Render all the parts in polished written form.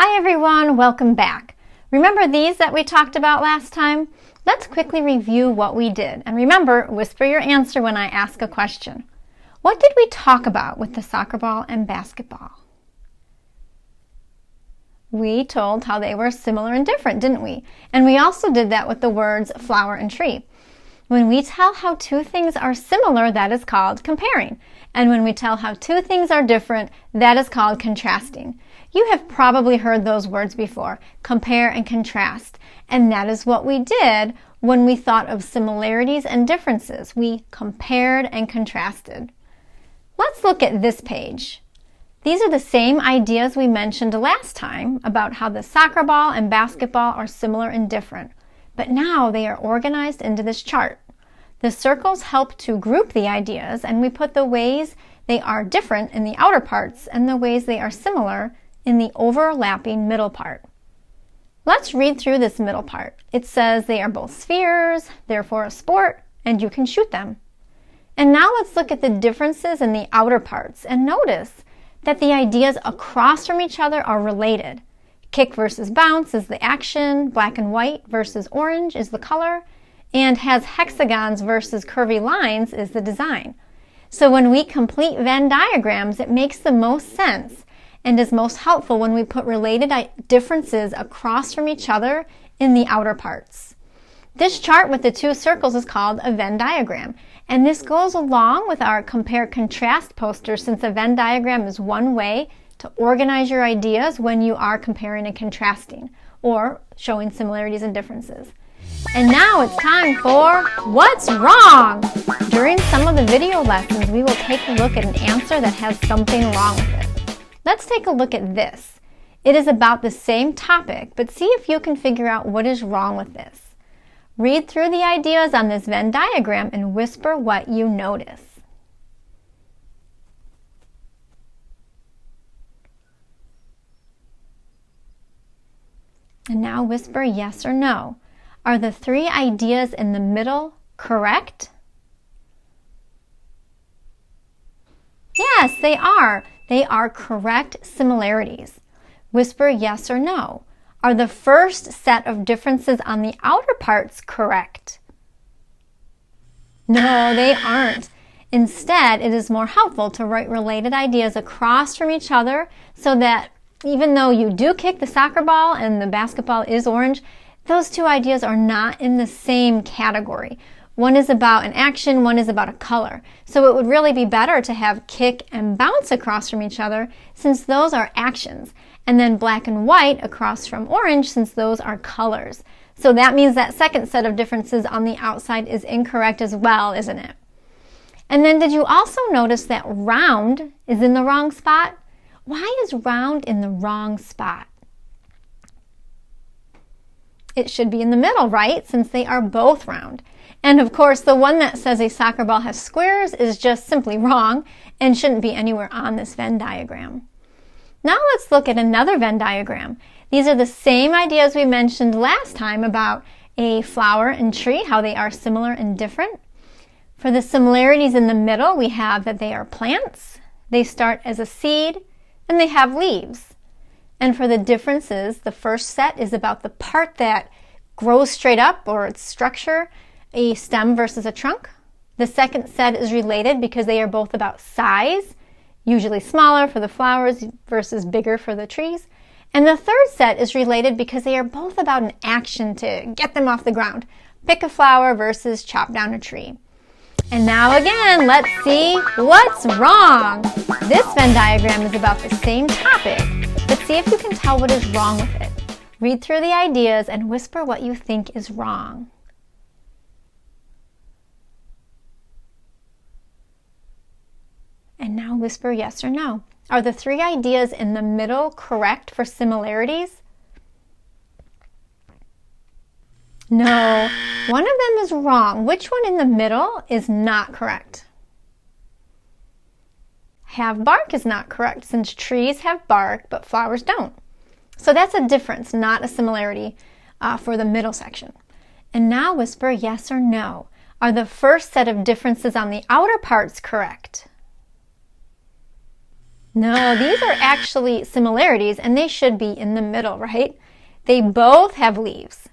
Hi everyone, welcome back. Remember these that we talked about last time? Let's quickly review what we did. And remember, whisper your answer when I ask a question. What did we talk about with the soccer ball and basketball? We told how they were similar and different, didn't we? And we also did that with the words flower and tree. When we tell how two things are similar, that is called comparing. And when we tell how two things are different, that is called contrasting. You have probably heard those words before, compare and contrast. And that is what we did when we thought of similarities and differences. We compared and contrasted. Let's look at this page. These are the same ideas we mentioned last time about how the soccer ball and basketball are similar and different. But now they are organized into this chart. The circles help to group the ideas, and we put the ways they are different in the outer parts and the ways they are similar in the overlapping middle part. Let's read through this middle part. It says they are both spheres, therefore a sport, and you can shoot them. And now let's look at the differences in the outer parts and notice that the ideas across from each other are related. Kick versus bounce is the action, black and white versus orange is the color, and has hexagons versus curvy lines is the design. So when we complete Venn diagrams, it makes the most sense and is most helpful when we put related differences across from each other in the outer parts. This chart with the two circles is called a Venn diagram, and this goes along with our compare-contrast poster since a Venn diagram is one way to organize your ideas when you are comparing and contrasting or showing similarities and differences. And now it's time for What's Wrong? During some of the video lessons, we will take a look at an answer that has something wrong with it. Let's take a look at this. It is about the same topic, but see if you can figure out what is wrong with this. Read through the ideas on this Venn diagram and whisper what you notice. And now whisper yes or no. Are the three ideas in the middle correct? Yes, they are. They are correct similarities. Whisper yes or no. Are the first set of differences on the outer parts correct? No, they aren't. Instead, it is more helpful to write related ideas across from each other so that even though you do kick the soccer ball and the basketball is orange, those two ideas are not in the same category. One is about an action, one is about a color. So it would really be better to have kick and bounce across from each other since those are actions, and then black and white across from orange since those are colors. So that means that second set of differences on the outside is incorrect as well, isn't it? And then did you also notice that round is in the wrong spot? Why is round in the wrong spot? It should be in the middle, right? Since they are both round. And of course, the one that says a soccer ball has squares is just simply wrong and shouldn't be anywhere on this Venn diagram. Now let's look at another Venn diagram. These are the same ideas we mentioned last time about a flower and tree, how they are similar and different. For the similarities in the middle, we have that they are plants, they start as a seed, and they have leaves. And for the differences, the first set is about the part that grows straight up or its structure, a stem versus a trunk. The second set is related because they are both about size, usually smaller for the flowers versus bigger for the trees. And the third set is related because they are both about an action to get them off the ground. Pick a flower versus chop down a tree. And now again, let's see what's wrong. This Venn diagram is about the same topic, but see if you can tell what is wrong with it. Read through the ideas and whisper what you think is wrong. And now whisper yes or no. Are the three ideas in the middle correct for similarities? No, one of them is wrong. Which one in the middle is not correct? Have bark is not correct since trees have bark but flowers don't. So that's a difference, not a similarity for the middle section. And now whisper yes or no. Are the first set of differences on the outer parts correct? No, these are actually similarities, and they should be in the middle, right? They both have leaves.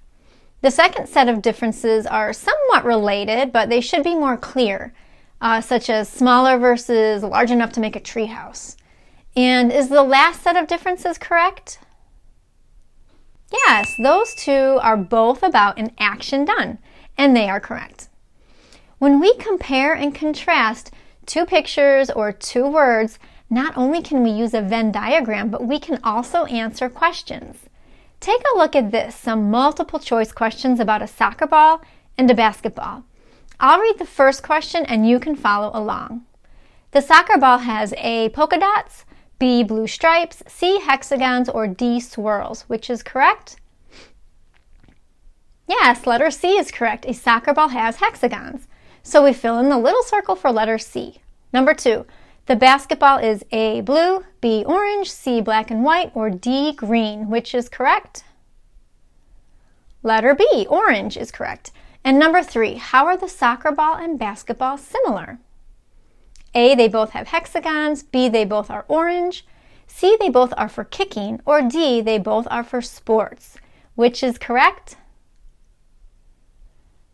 The second set of differences are somewhat related, but they should be more clear, such as smaller versus large enough to make a treehouse. And is the last set of differences correct? Yes, those two are both about an action done, and they are correct. When we compare and contrast two pictures or two words, not only can we use a Venn diagram, but we can also answer questions. Take a look at this, some multiple choice questions about a soccer ball and a basketball. I'll read the first question and you can follow along. The soccer ball has A, polka dots, B, blue stripes, C, hexagons, or D, swirls. Which is correct? Yes, letter C is correct. A soccer ball has hexagons. So we fill in the little circle for letter C. Number 2, the basketball is A, blue, B, orange, C, black and white, or D, green. Which is correct? Letter B, orange, is correct. And number 3, how are the soccer ball and basketball similar? A, they both have hexagons, B, they both are orange, C, they both are for kicking, or D, they both are for sports. Which is correct?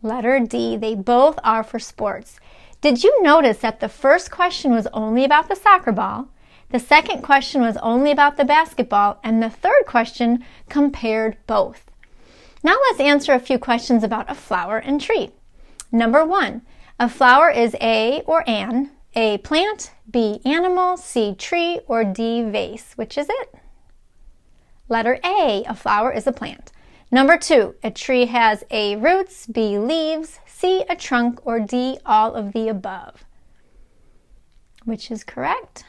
Letter D, they both are for sports. Did you notice that the first question was only about the soccer ball, the second question was only about the basketball, and the third question compared both? Now let's answer a few questions about a flower and tree. Number 1, a flower is A or an A, plant, B, animal, C, tree, or D, vase. Which is it? Letter A, a flower is a plant. Number 2, a tree has A, roots, B, leaves, C, a trunk, or D, all of the above. Which is correct?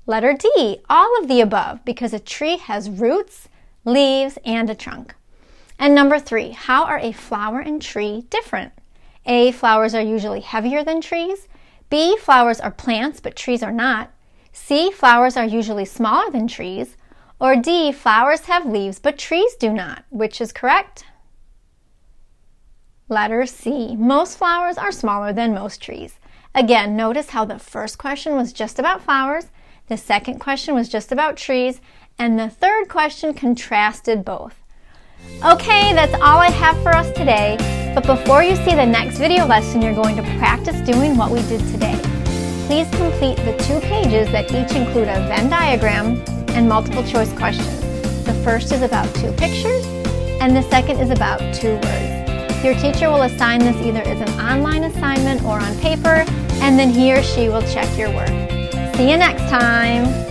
Letter D, all of the above, because a tree has roots, leaves, and a trunk. And number 3, how are a flower and tree different? A, flowers are usually heavier than trees. B, flowers are plants, but trees are not. C, flowers are usually smaller than trees. Or D, flowers have leaves, but trees do not. Which is correct? Letter C, most flowers are smaller than most trees. Again, notice how the first question was just about flowers, the second question was just about trees, and the third question contrasted both. Okay, that's all I have for us today, but before you see the next video lesson, you're going to practice doing what we did today. Please complete the 2 pages that each include a Venn diagram and multiple choice questions. The first is about 2 pictures, and the second is about 2 words. Your teacher will assign this either as an online assignment or on paper, and then he or she will check your work. See you next time!